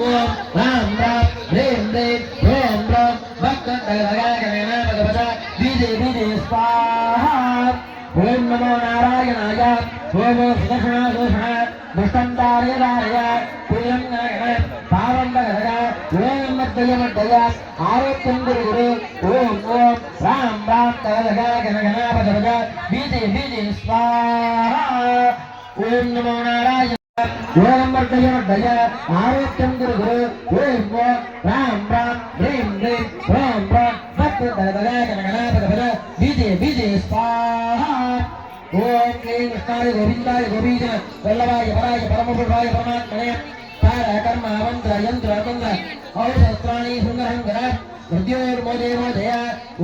ஓம் Ram Ram RAM RAM ஓம் ராம் பக்தகணபத பீஜே பீஜே ஸ்வாஹா ஓம் நமோ நாராயணாய ஓம் சுதர்ஷனா சுதர்ஷனா முஷ்டந்தாரய தாரய புல்லம் நரகண பாவம் பகரக ஓம் மத்தய மத்தய ஆரோக்கியம் குரு ஓம் ஓம் ராம் ராம் கணபத பீஜே பீஜே ஸ்வாஹா ஓம் நமோ நாராயண ஓம் மத்தய மத்தய ஆரோக்கியம் குரு ஓம் ஓம் ராம் ராம் ரீம் ரீம் ஓம் ராம் பக்தகணபத பீஜே பீஜே ஸ்வாஹா ஓம் க்ளீம் கிருஷ்ணாய கோவிந்தாய கோபீஜ வல்லவாய பராய பரமபுருஷாய பரமாத்மனே கார கர்ம மந்திர யந்திர தந்திர ஔஷஸ்திராணி சுந்தரங்கர ஹிருத்யோர்மோதே மோதய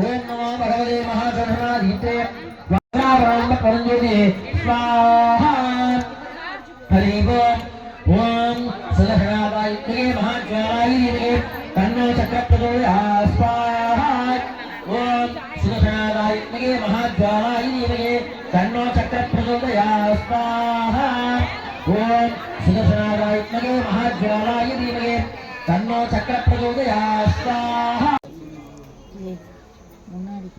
ஓம் நமோ பகவதே மகாசரணாதீதே வக்ராவராம்ப பரஞ்சோதி ஸ்வாஹா ஹரி ஓம் சுதர்ஷனாதாய மகாஜ்வாலாய தன்னோ சக்கரப்ரதோயா ஸ்வாஹா ஓம் சுதர்ஷனாதாய மகாஜ்வாலாய तन्नो चक्र प्रचोदयात् स्वाहा ओम सुदर्शनाय विद्महे महाज्वालाय धीमहि तन्नो चक्र प्रचोदयात् स्वाहा मुन्नाडी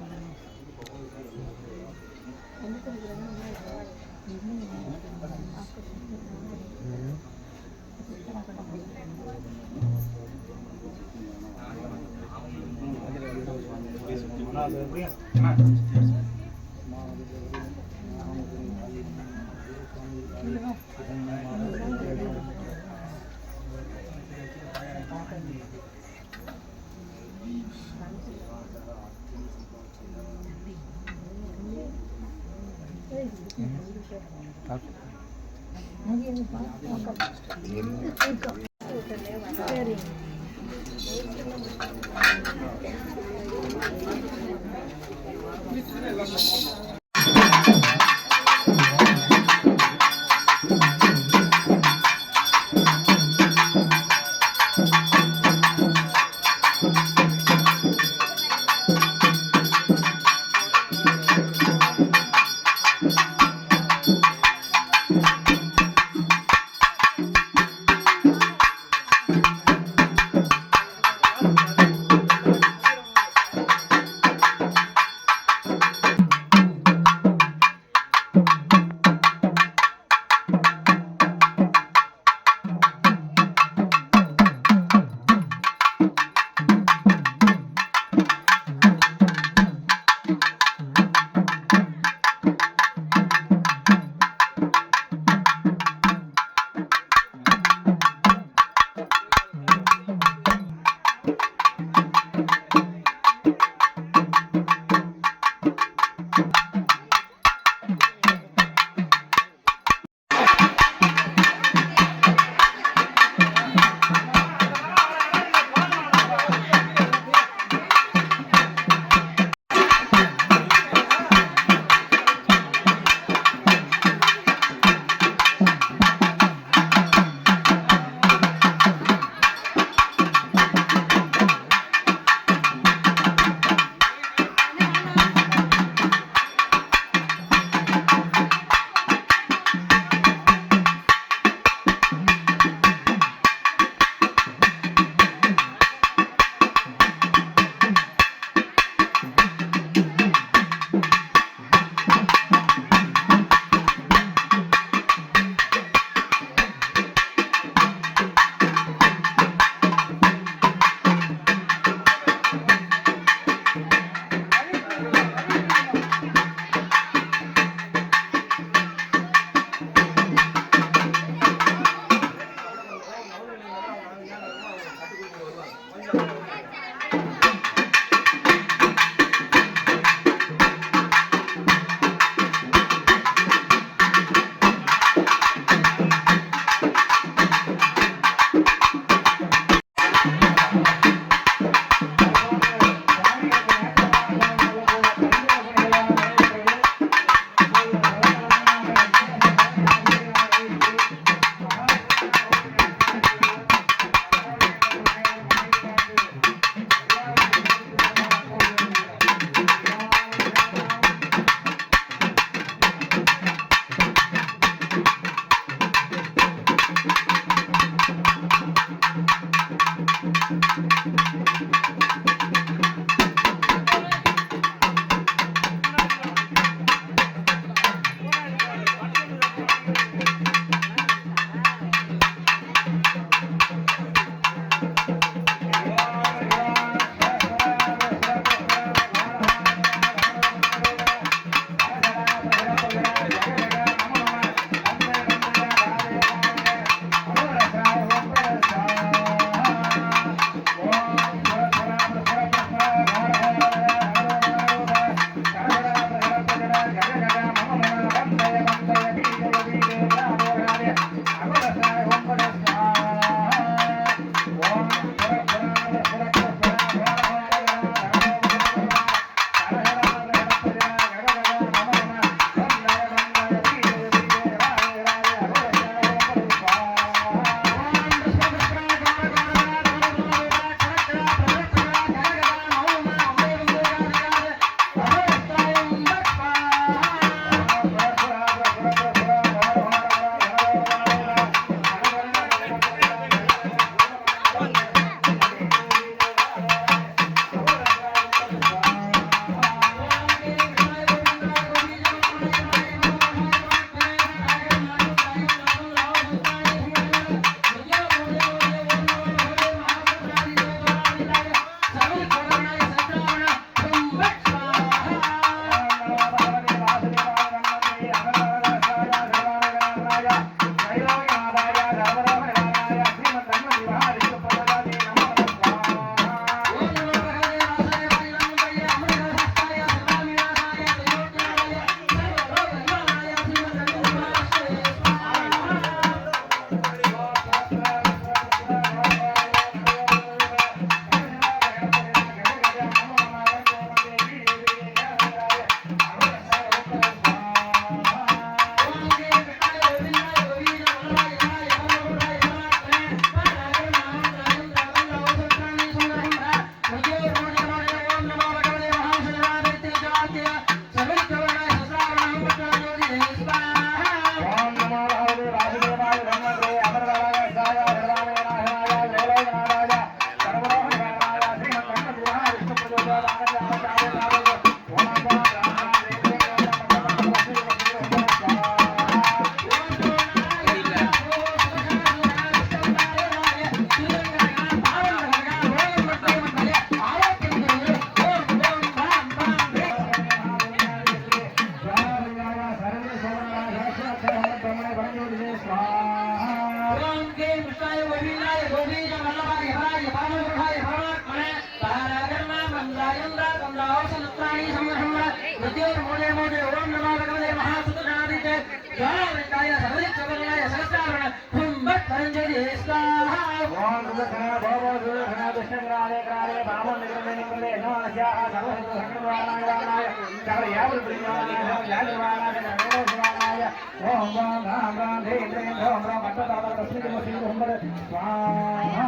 कृष्णाय गोविंदाय गोविंद वल्लभाय हराय परमगुरुहाय परमात्मने तारागर्मा मंदायंदा कंदावसनत्राणि संहम्म मृत्योर्मूले मूले ओम नमो भगवते महासुतनादिते ज्वालावृताय सर्वदिक्चकरणाय सहस्रावरण हुम्बत् परंजलि स्वाहा ओम सुदर्शना भव सुदर्शना दुष्टग्राले ग्राले भावं निग्रहे निग्रहे नमस्याः सर्वहितो सकलवाणाय सकल यावल प्रियाणाय जागवाणाय नमोशिवाय ओम राम राम राम हे इंद्रेन्द्र ओम राम भट्टदाता तस्मै मुस्लिम हुम्बत् स्वाहा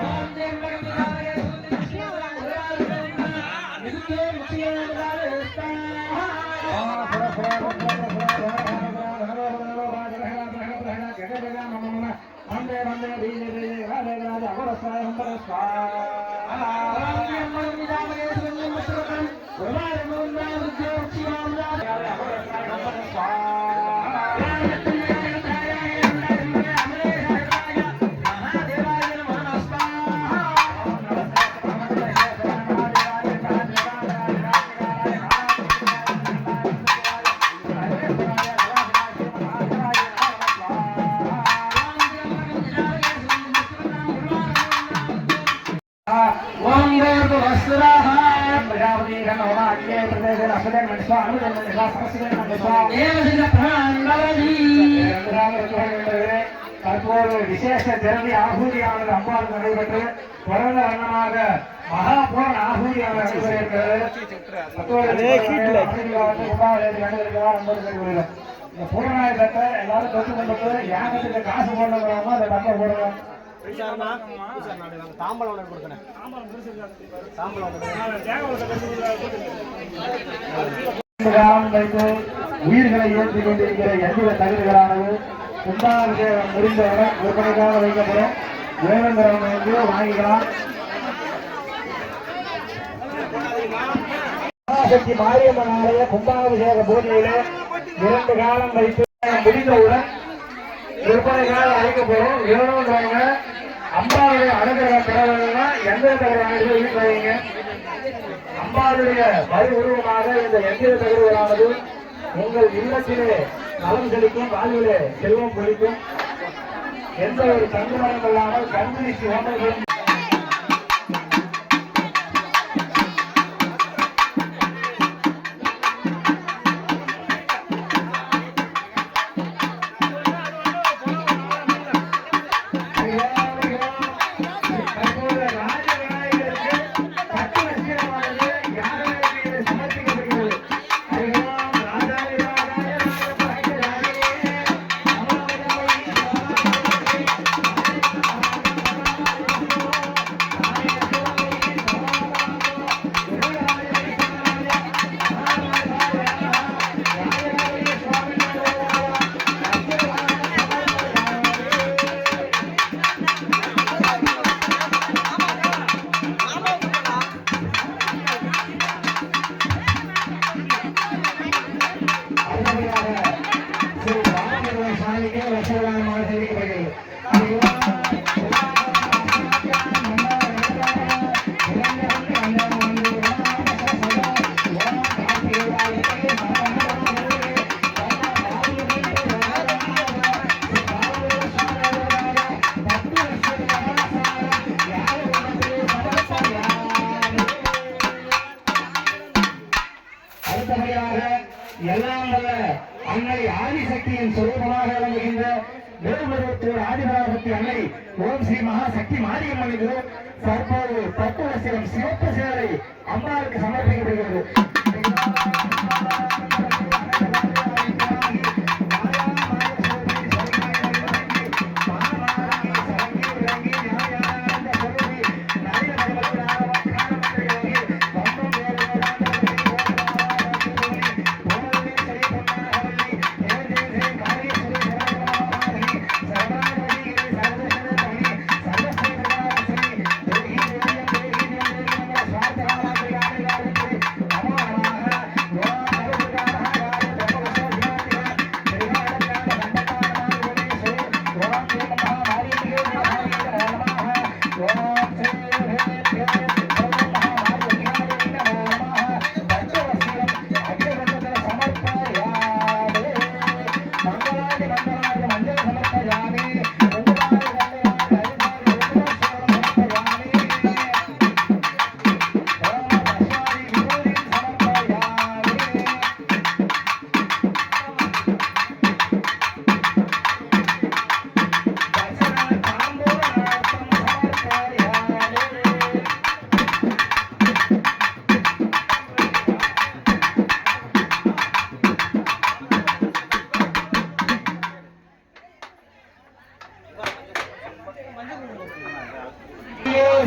ओम देव भगवताय नित्य मुक्तियाय स्वाहा वंदे वंदे बीजे बीजे राधे राधे अवरसाय हुम्बत् स्वाहा தற்போது விசேஷ திரவி ஆகூதியானது அம்பாள் நடைபெற்று பிறந்த வண்ணமாக மகாபோர் ஆகூதியானது இந்த பூர்ணாயுதத்தை எல்லாரும் தொட்டு கொண்டு யாகத்துக்கு காசு போடுறோமோ அதை டப்பா போடுறோம் தாம்பலம் கொடுக்கணும் வைத்து உயிர்களை ஏற்றிக் கொண்டிருக்கிற எந்திர தகுதிகளானது கும்பாபிஷேகம் முடிந்தவுடன் விற்பனைக்காக வைக்கப்படும் வேணுங்கிறவங்க வந்து வாங்கிக்கலாம். மகாசக்தி மாரியம்மன் ஆலய கும்பாபிஷேக பூஜையிலே 2 காலம் வைத்து முடிந்தவுடன் விற்பனைக்காக அழைக்கப்படும். வேணுங்கிறவங்க அம்பாவுடைய அனுகிரகம் பெறணும்னா எந்திர தகவலானது வீட்டு வைங்க. அம்பாவுடைய வரி உருவமாக இந்த எந்திர தகவலானது உங்கள் இல்லத்திலே நலம் செழிக்கும், வாழ்விலே செல்வம் பொழிக்கும். எந்த ஒரு தங்குமரம் இல்லாமல் கண்மணி சிவமைகளும் எல்லாம் வல்ல அன்னை ஆதிசக்தியின் சொரூபமாக விளங்குகின்ற வேலுமருவத்தூர் ஆதிபராசக்தி அன்னை ஓம் ஸ்ரீ மகாசக்தி மாரியம்மனுக்கு தற்போது 10 லட்சம் சிவப்பு சேலை அம்பாளுக்கு சமர்ப்பிக்கப்படுகிறது.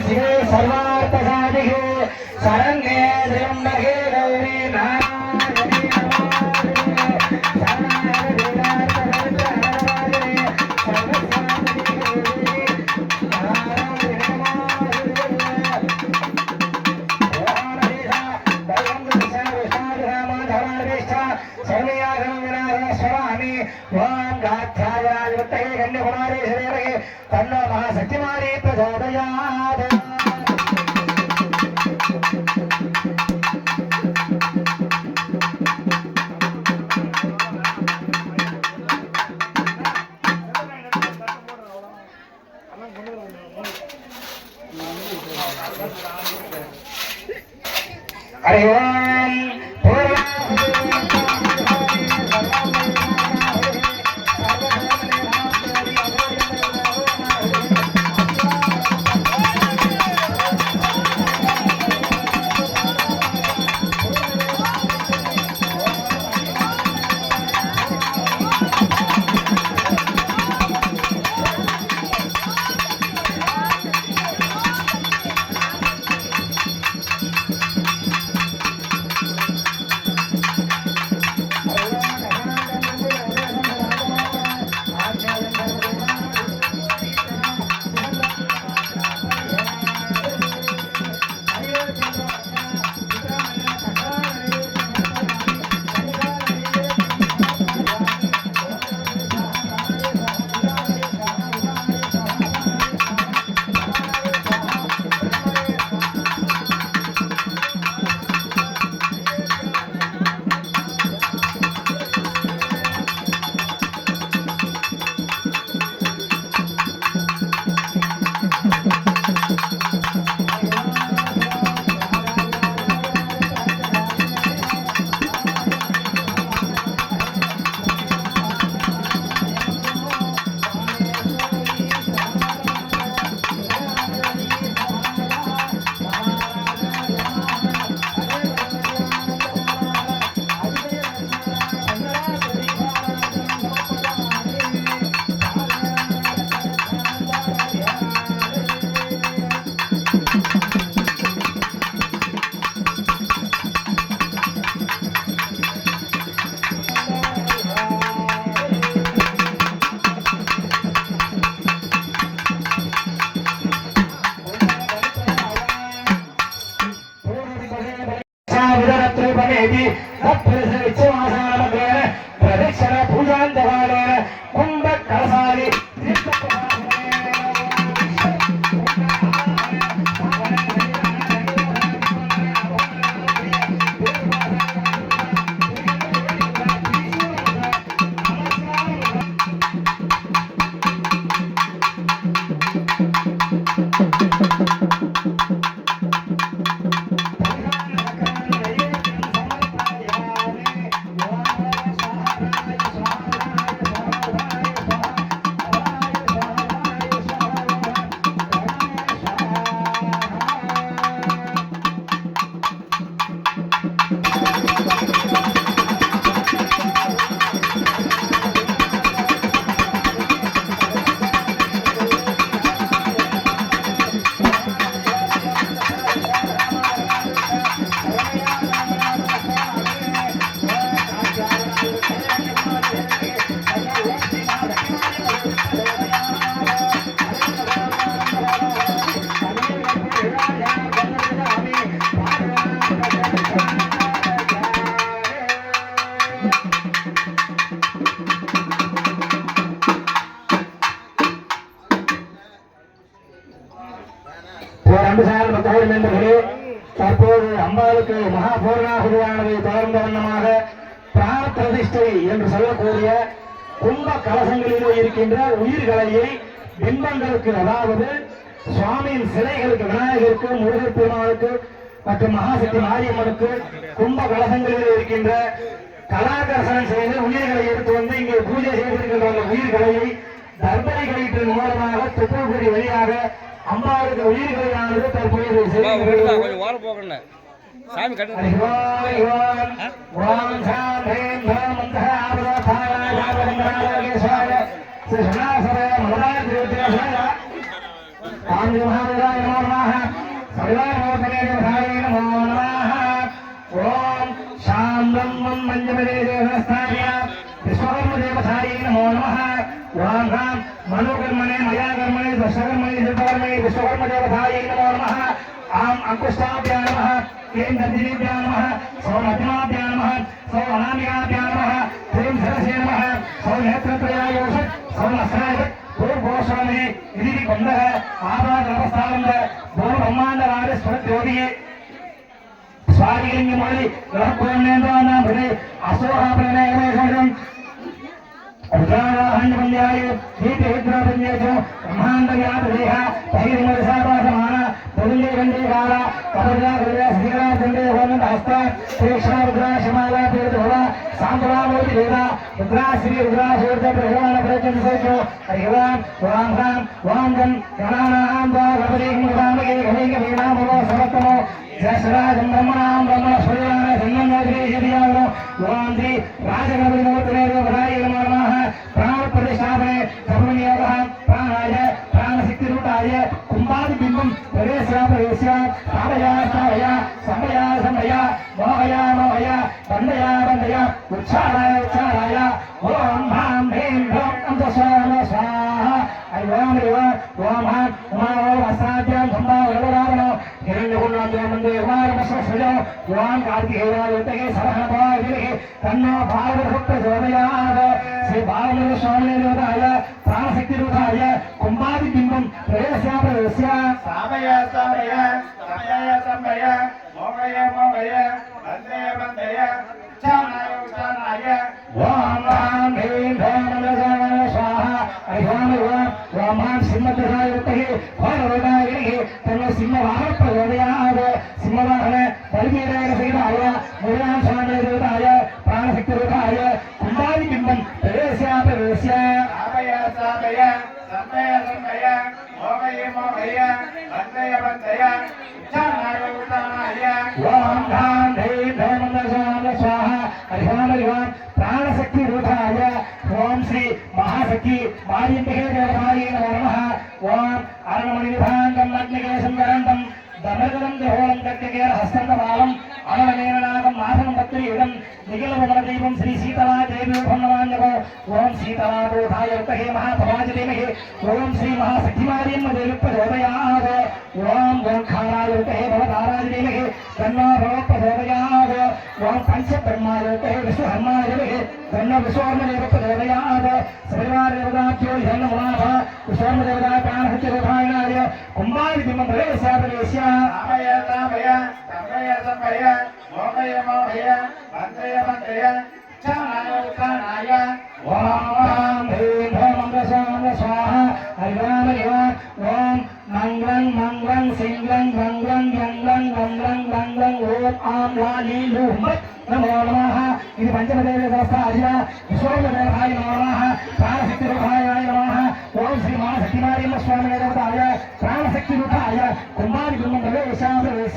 शिवे सर्वार्थसाधिके शरण्ये त्र्यम्बके गौरी नारायणी तन्नो महाशक्तिमानी प्रचोदयात् हरि ओम प्रदक्षिण पूजान्तकालेन कुम्भकलशानि தற்போது அம்பாளுக்கு மகா பூர்ணாகுதியானது தொடர்ந்த வண்ணமாக பிராண பிரதிஷ்டை என்று சொல்லக்கூடிய கும்ப கலசங்களிலே இருக்கின்ற உயிர்களையை பிம்பங்களுக்கு, அதாவது சுவாமியின் சிலைகளுக்கு, விநாயகருக்கு, முருகர் பெருமாளுக்கு மற்றும் மகாசக்தி மாரியம்மனுக்கு கும்ப கலசங்களிலே இருக்கின்ற கலாகர்ஷனம் செய்து உயிர்களை எடுத்து வந்து இங்கே பூஜை செய்திருக்கின்ற உயிர்களை தர்பணி கயிற்றின் மூலமாக துப்புக்குடி வழியாக அம்பாளுக்கு உயிர்களானது தற்போது ओम महादेवाय नमो नमः सर्वमूर्तये नमो नमः ओम शां ब्रह्मं मंजमरे देवस्थाय विश्वकर्मदेवताय नमो नमः ओम राम मनोकर्मणे मया कर्मणे दशकर्मणे सिद्धकर्मणे विश्वकर्मदेवताय नमो नमः आम अंकुष्टाभ्यां नमः केन्द्रदिभ्यां नमः सौमध्यमाभ्यां नमः सौअनामिकाभ्यां नमः ह्रीं सरसे नमः सौनेत्रत्रयाय सौमस्राय पूर्वोषणे इति बन्धः आपादनवस्थानन्द पूर्वब्रह्माण्डराज स्वज्योतिः स्वादिलिङ्गमणि ग्रहपूर्णेन्द्राणां हृदये अशोकप्रणयमेषं रुद्राहण्डवन्द्याय दीपहिद्रापन्येषु ब्रह्माण्डव्यापदेह तैर्मरसापासमान पुरुन्दे गण्डेकाल कपदा हृदय श्रीरा चण्डे होमन्त हस्त श्रीक्षा रुद्राशमाला पीडधोला सान्तरामूर्ति देवा रुद्रा श्री रुद्राशूर्त प्रहवान प्रचण्डसोचो हरिवान् वां रां वां गं गणानां वा गणपतिं गणामगे गणैकवीणामो समत्तमो जसराजं ब्रह्मणां ब्रह्मणस्वजान संगमोद्रेशदियावनो वान्ति राजगणपतिमूर्तनेर्वधाय नमो नमः प्राणप्रतिष्ठापने सर्वनियोगः प्राणाय प्राणशक्तिरूपाय कुम्भादिबिम्बं प्रवेश्य स्थापया स्थापया संभया संभया मोहया मोहया बन्धया बन्धया उच्छाराय उच्छाराय ओम हां ह्रीं ह्रौं अन्तस्वाहा स्वाहा ऐवां ह्रीवां ओम हां उमावो वस्त्राभ्यां सम्भावरवरावणो हिरण्यकुण्डाभ्यामन्दे कुमारमस्वस्वजो ओम कार्तिकेयायुतये सरहणभाविः तन्नो भागवतप्रचोदयात् श्री भागवतस्वामिनेर्वदाय प्राणशक्तिरूपाय कुम्भादिबिम्बं प्रवेश्य स्थापय स्थापय संभय संभय मोहय मोहय बन्धय बन्धय उच्छाराय उच्छाराय ओम राम ह्रीं ह्रौं नमः स्वाहा ऐवां ओम हां सिंहध्वजायुतये घोररोगाय तन्नो सिंहवाहनप्रचोदयात् सिंहवाहन बलिवीराय सहिताय मुरुगां स्वामिनेर्वदाय प्राणशक्तिरूपाय कुम्भादिबिम्बं प्रवेश्य स्थापय स्थापय संभय संभय मोहय मोहय बन्धय बन्धय उच्छाराय उच्छाराय ओम राम ह्रीं ह्रौं नमः स्वाहा ऐवां प्राणशक्तिरूपाय ओम श्री महाशक्ति मारिम्बिके देवताय नमो नमः ओम अरुणमणिनिभाङ्गं अग्निकेशं वरन्दं दमर्गलं देहोलं गद्यकेर हस्तन्तमालं अनलमेननागं माधवं पत्रीयुगं निखिलभुवनदीपं श्री सीतला देवीरूपं नमाम्यहो ओम सीतलारूढाय विद्महे महातपाय धीमहि ओम श्री महाशक्तिमार्यं देवीप्रचोदयात् ओम ओंकाराय विद्महे भवताराय धीमहि तन्नो भवप्रचोदयात् ओम पंचब्रह्माय विद्महे विश्वकर्माय धीमहि तन्नो विश्वकर्मदेवप्रचोदयात् सर्वादेवताभ्यो नमो नमः विश्वकर्मदेवताय प्राणशक्तिरूपाय कुम्भादिबिम्बं प्रवेश्य स्थापय स्थापय संभय संभय मोहय मोहय बन्धय बन्धय उच्छाराय उच्छाराय ओम ह्रीं ह्रौं स्वाहा ऐवां ओम मंगलं मंगलं सिंगलं मंगलं यंगलं गंगलं गंगलं ओम आम लाली लूमत् नमो नमः इति पंचमदेवताय विश्वकर्मदेवाय नमो नमः प्राणशक्तिरूपाय नमः ओम श्री महाशक्तिमार्यं स्वामिनेर्वदाय प्राणशक्तिरूपाय कुम्भादिबिम्बं प्रवेश्य स्थापय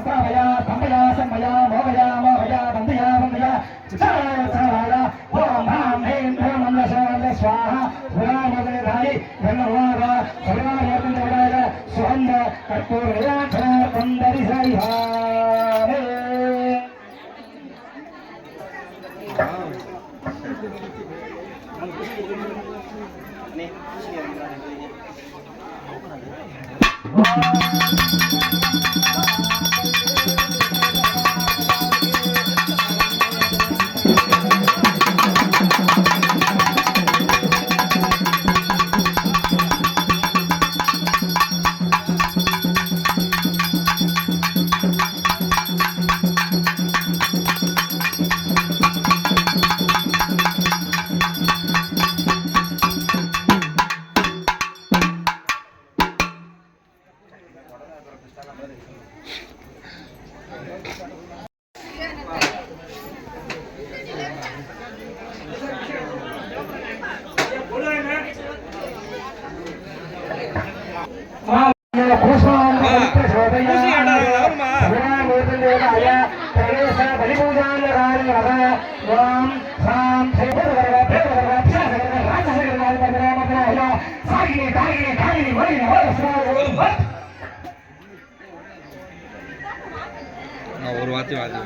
स्थापय संभय संभय मोहय मोहय बन्धय बन्धय उच्छाराय उच्छाराय ओम हां ह्रीं ह्रौं नमः स्वाहा भुवनामोदनेधाय धन्यवाद सर्वादेवताय सुगन्ध कर्पूरविराजः कुन्दरिसैहारे ஒரு வாத்தி வாத்தி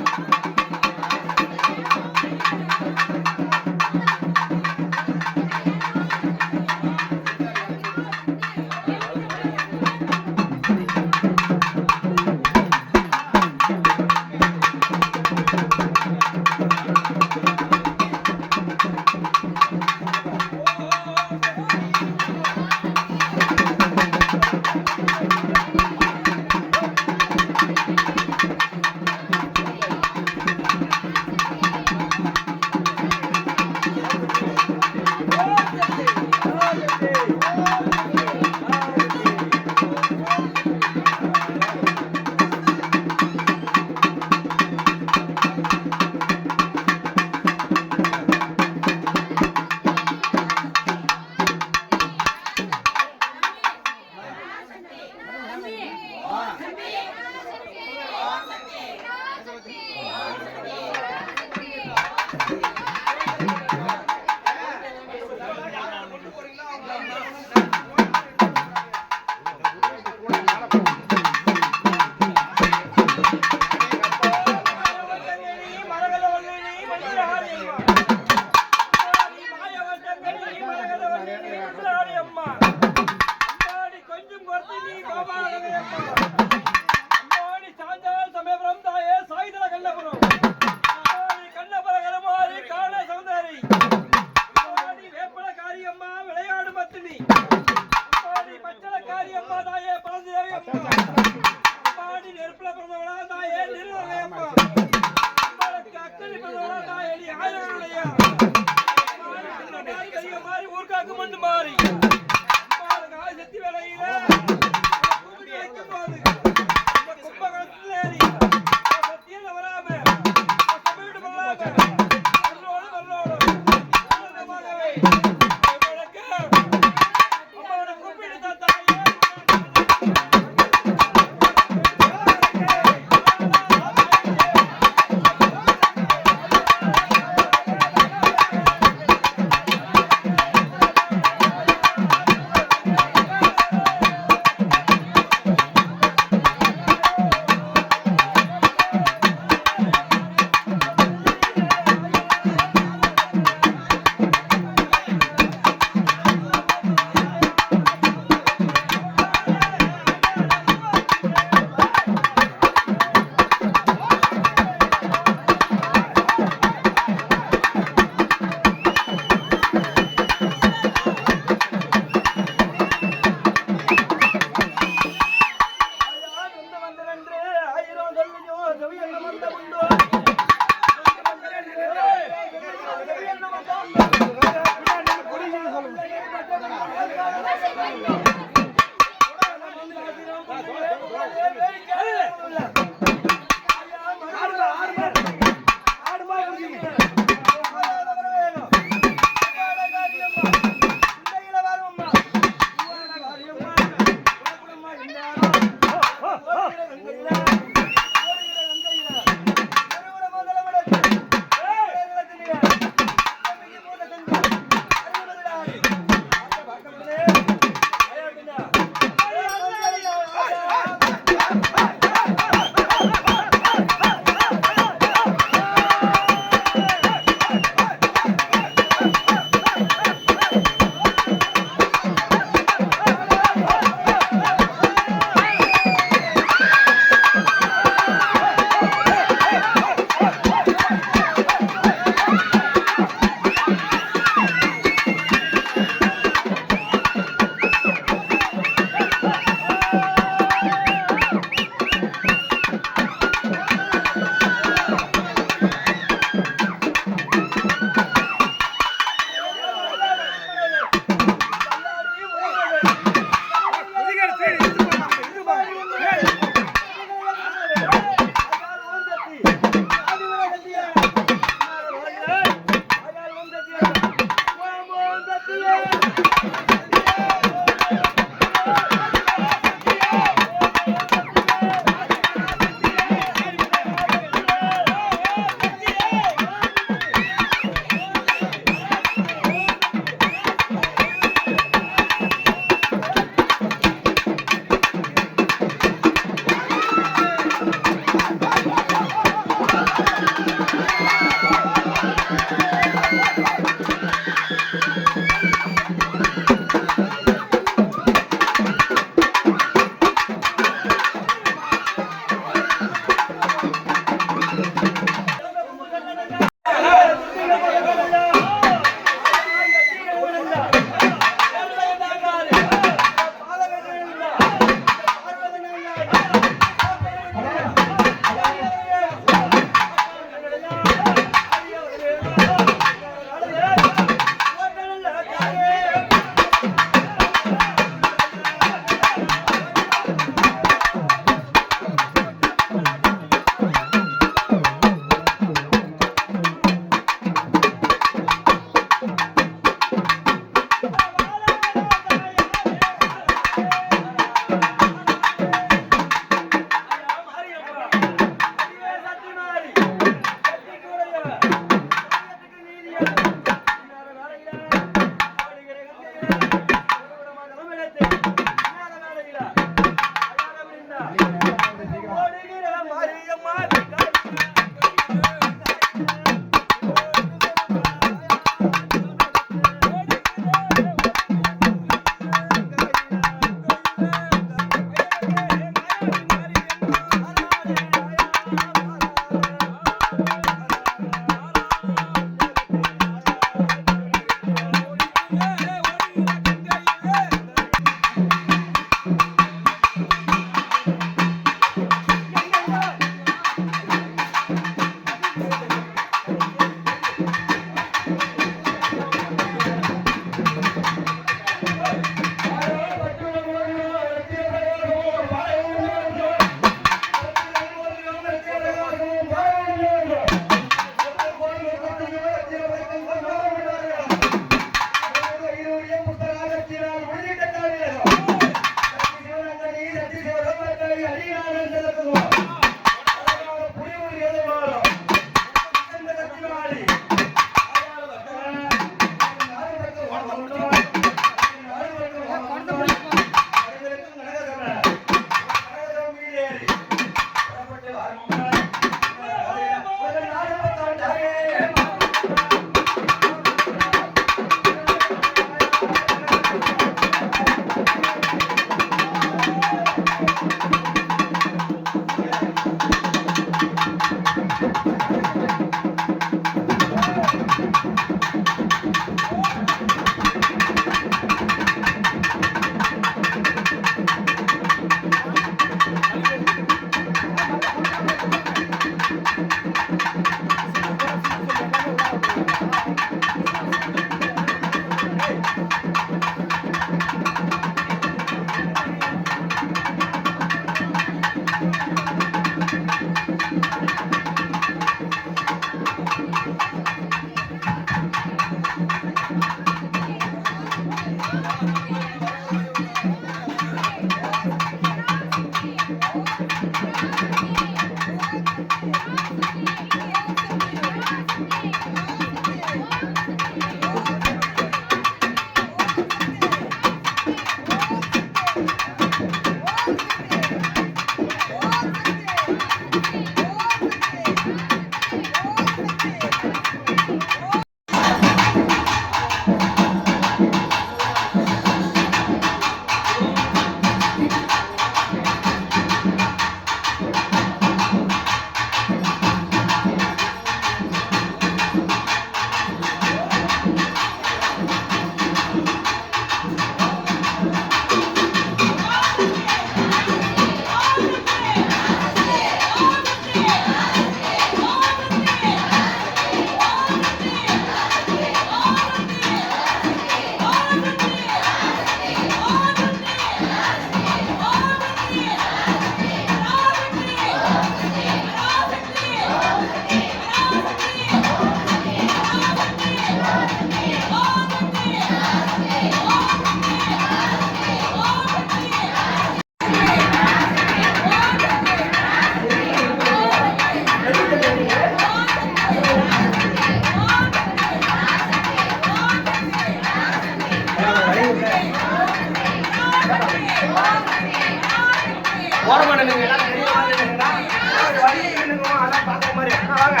ஓரமா நில்லுங்க எல்லாரும் பெரிய மாதிரி நில்லுங்க வழி நில்லுங்க அதான் பார்க்குற மாதிரி வாங்க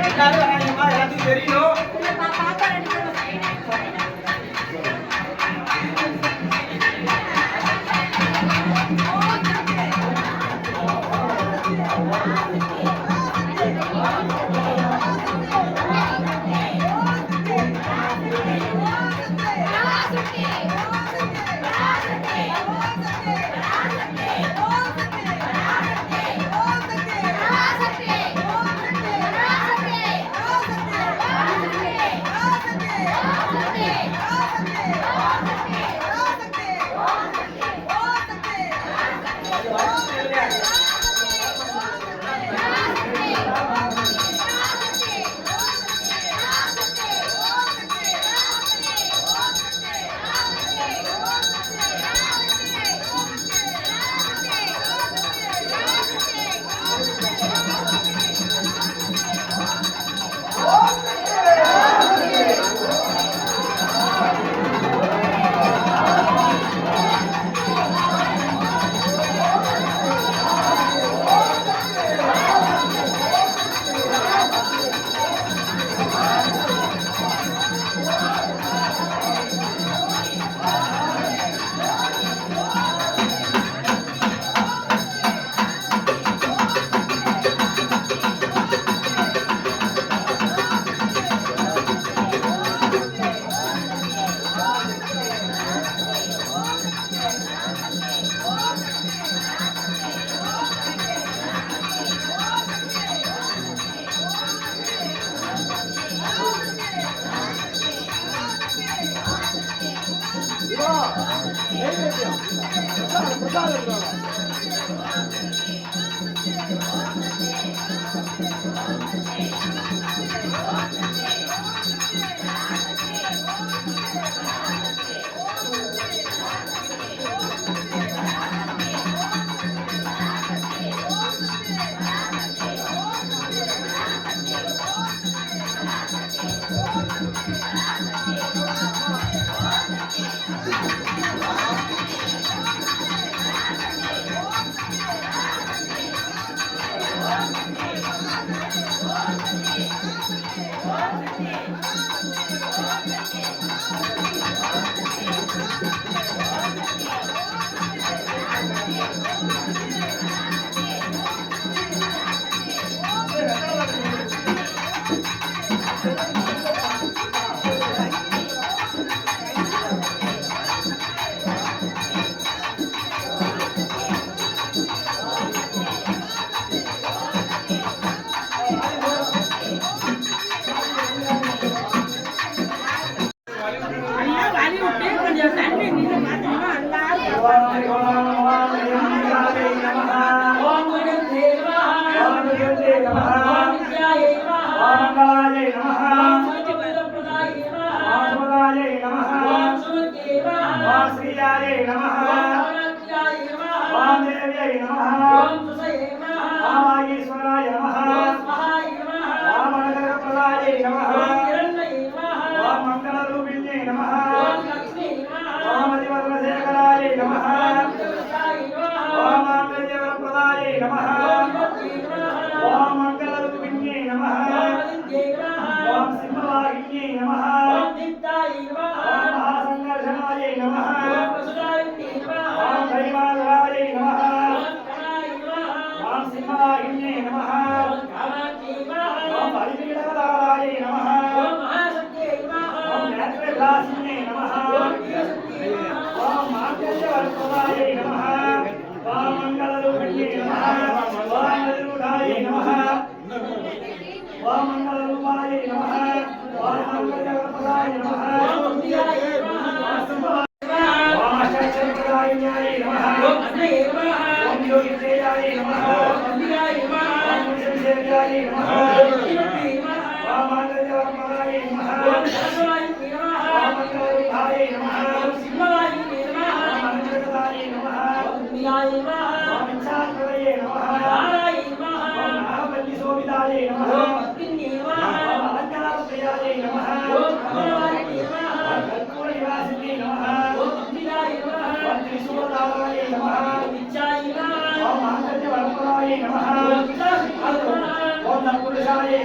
எல்லாரும் வராங்கம்மா எல்லாத்துக்கும் தெரியணும்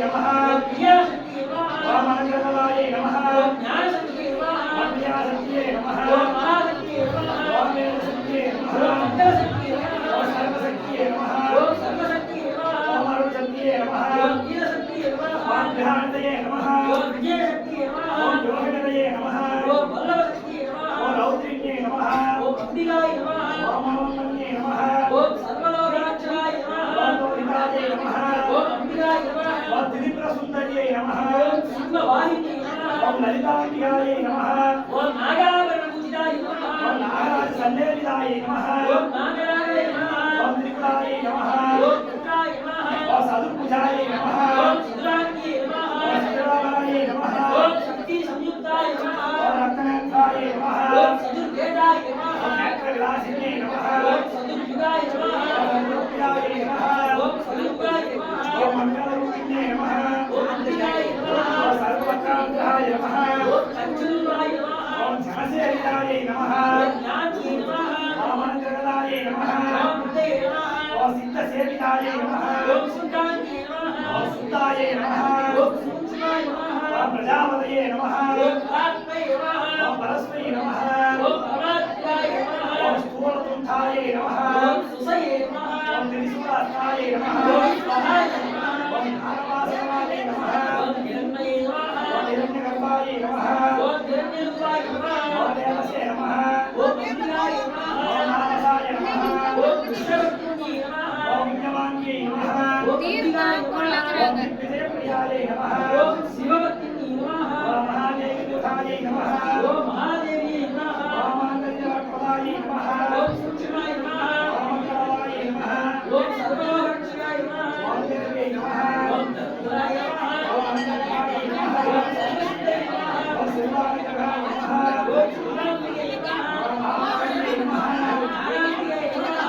நமः வித்யாசக்தியே நமः ஓம் மந்திரகலாயை நமः ஓம் ஞானசக்தியே நமः ஓம் வித்யாசக்தியே நமः ஓம் மகாசக்தியே நமः ஓம் வேதசக்தியே நமः ஓம் மந்திரசக்தியே நமः ஓம் சர்வசக்தியே நமः ஓம் சர்வசக்தியே நமः ஓம் அருள்சக்தியே நமः ஓம் கீதசக்தியே நமः ஓம் கிரகாந்தயே நமः ஓம் விஜயசக்தியே நமः ஓம் யோகினதயே நமः ஓம் வல்லவசக்தியே நமः ஓம் ரௌத்ரியே நமः ஓம் அம்பிகாய நமः ஓம் மனோன்மணியே நமः ஓம் சர்வலோகாட்சராய நமः ஓம் லோகிதாயே நமः ஓம் அம்பிகாய நமः ஓம் திரிபுர சுந்தரியே நமः ஓம் சிம்மவாகினியே நமः ஓம் லலிதாம்பிகாயை நமः ஓம் நாகாபரண பூஜிதாய நமः ஓம் நாகராஜ சல்லேவிதாயை நமः ஓம் நாகராஜாய நமः ஓம் திரிபுராயை நமः ஓம் புத்ராய நமः ஓம் சதுர்புஜாயை நமः ஓம் சித்ராங்கியே நமः ஓம் சித்ராபராயை நமः ஓம் சக்தி சம்யுக்தாய நமः ஓம் ரத்னேந்திராயை நமः ஓம் சதுர்வேதாய நமः ஓம் நேத்ரவிலாசினே நமः ஓம் சதுர்யுகாய நமः ஓம் சதுர்பியாயை நமः ஓம் சதுர்யுகாய நமः ஓம் மங்களரூபிணே நமः ஓம் அம்பிகாய நமः ஓம் சர்வபத்ராந்தாய நமः ஓம் அச்சுதாய நமः ஓம் ஜனசேவிதாயை நமः ஓம் ஞானியே நமः ஓம் மந்திரகலாயை நமः ஓம் ஹிருதயே நமः ஓம் சித்தசேவிதாயை நமः ஓம் சுந்தாங்கியே நமः ஓம் சுத்தாயை நமः ஓம் சுஞ்சினாய நமः ஓம் பிரஜாபதயே நமः ஓம் பராத்மயே நமः ஓம் பரஸ்மை நமः ஓம் பரமாத்மாய நமः ஓம் ஸ்தூலதுண்டாயை நமः ஓம் சுசயே நமः ஓம் திரிசூலாஸ்தாயை நமः ஓம் ஸ்வஹாய நமः ஓம் ஞானவாசனாயை நமः ஓம் ஹிரண்மயே நமः ஓம் இரண்யகர்ப்பாயை நமः ஓம் ஹிரண்யரூபாய நமः ஓம் தேவசே நமः ஓம் அம்பிகாய ஓம் நமः நாரதாய நமः ஓம் கிருஷ்ணபக்தியே நமः ஓம் விஞ்ஞமான்யை நமः ஓம் அம்பிகாய நமः ஓம் விஜயப்பிரியாயை நமः ஓம் சிவபக்தியே நமः ஓம் மகாதேவிதுதாயை நமः ஓம் மகாதேவியே நமः ஓம் மாங்கல்யவத்பதாயை நமः ஓம் சூக்ஷ்மாய நமः ஓம் மங்களாய நமः ஓம் சர்வலோகரட்சகாய நமः ஓம் தேவியை நமः ஓம் தத்பராய நமः ஓம் அனந்தாய நமः ஓம் சர்வசித்தே நமः ஓம் சிவாமிதகாய நமः ஓம் சுதாம்பிகே நமः ஓம் ஆகண்யை நமः நாராயணியே நமः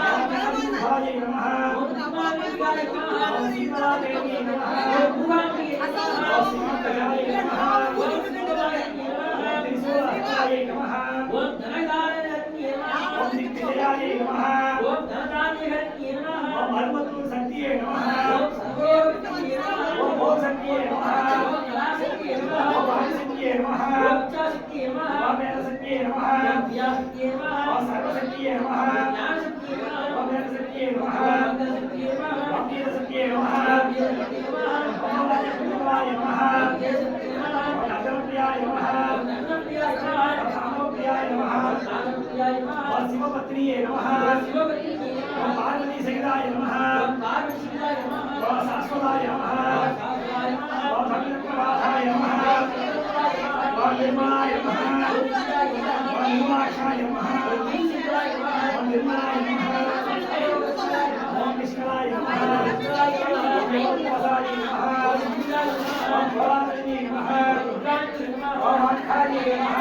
ஓம் நமः ஓம் உமாம்பிகாய நமः ஓம் சீதாதேவியை நமः ஓம் மூகாம்பிகே நமः ஓம் சிவந்தகாய நமः ஓம் சிங்கவாயினியே நமः ஓம் திரிசூலாஸ்தாயை நமः ஓம் தனகாரண்யே நமः ஓம் திக்விஜயாயை நமः ஓம் தனதானிகரண்யே நமः ஓம் அருவத்தூர் சக்தியே நமः ஓம் சர்வோபக்தியே நமः ஓம் ஓம் சக்தியே நமः ஓம் கலாசக்தியே நமः ஓம் ஆதிசக்தியே நமः ஓம் இச்சாசக்தியே நமः ஓம் வேதசக்தியே நமः ஓம் வித்யாசக்தியே நமः ஓம் சர்வசக்தியே நமः ஞானசக்தியே நமः ஓம் வேதசக்தியே நமः ஓம் மந்திரசக்தியே நமः ஓம் கீதசக்தியே நமः ஓம் வீரசக்தியே நமः ஓம் ராஜபிரியாய நமः ஓம் தேசக்தியே நமः ஓம் நகரப்பிரியாய நமः ஓம் நன்னப்பிரியாய நமः ஓம் ராமப்பிரியாய நமः ஓம் ராமப்பிரியாய நமः ஓம் சிவபத்னியே நமः ஓம் சிவபக்தியே நமः ஓம் பார்வதி சகிதாய நமः ஓம் பார்வதிசிதாய நமः ஓம் சாஸ்வதாய நமः ஓம் சாஸ்வதாய நமः ஓம் சங்கரபிரபாதாய நமः ஓம் சர்வதாய நமः ஓம் நிர்மலாய நமः ஓம் சிதாய நமः ஓம் நிர்மாஷாய நமः ஓம் வீசிதாய நமः ஓம் நிர்மலாய நமः சர்வசிதாய நமः ஓம் கிருஷ்ணாய நமः ஓம் சிதாய நமः ஓம் பிரசாய நமः ஓம் சிதாய நமः ஓம் புராணி நமः ருத்ராட்சி நமः ஓம் ஓங்காரிய நமः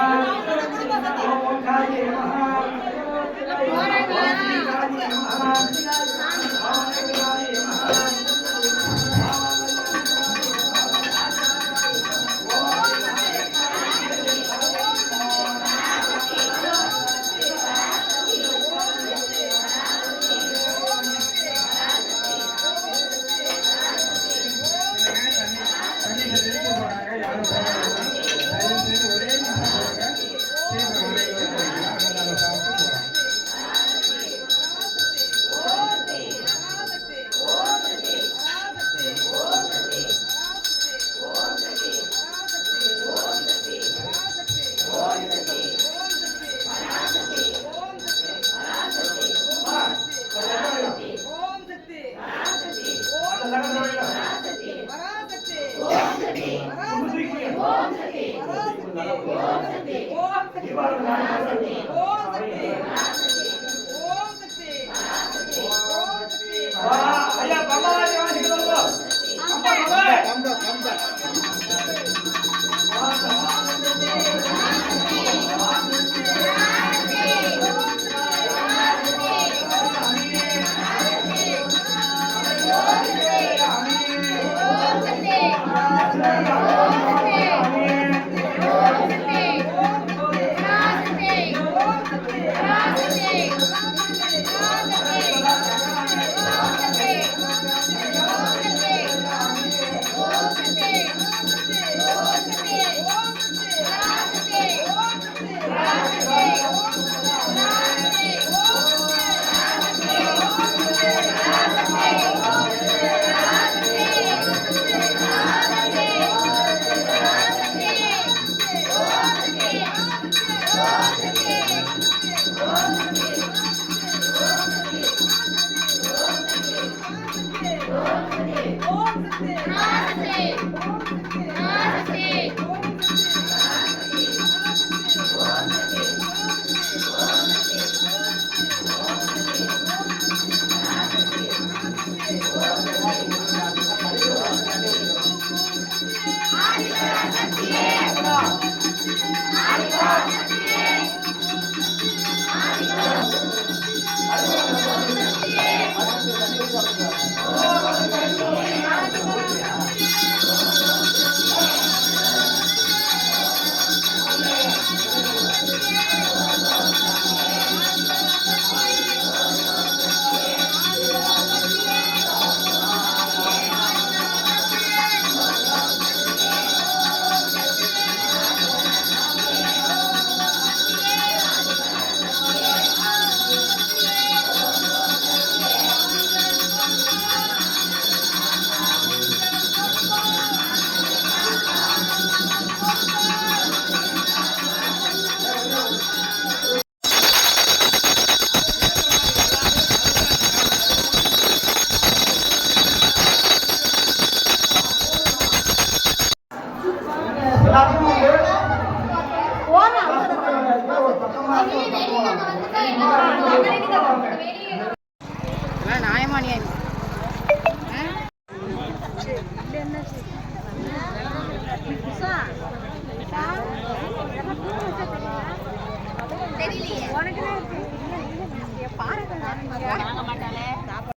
ஓம் ஓங்காரிய நமः ஓம் ஸ்ரீகாரிய நமः ஓம் வெங்கடாய நமः ஐயா பம்பாஜி வாசிக்கிறோம் Thank you.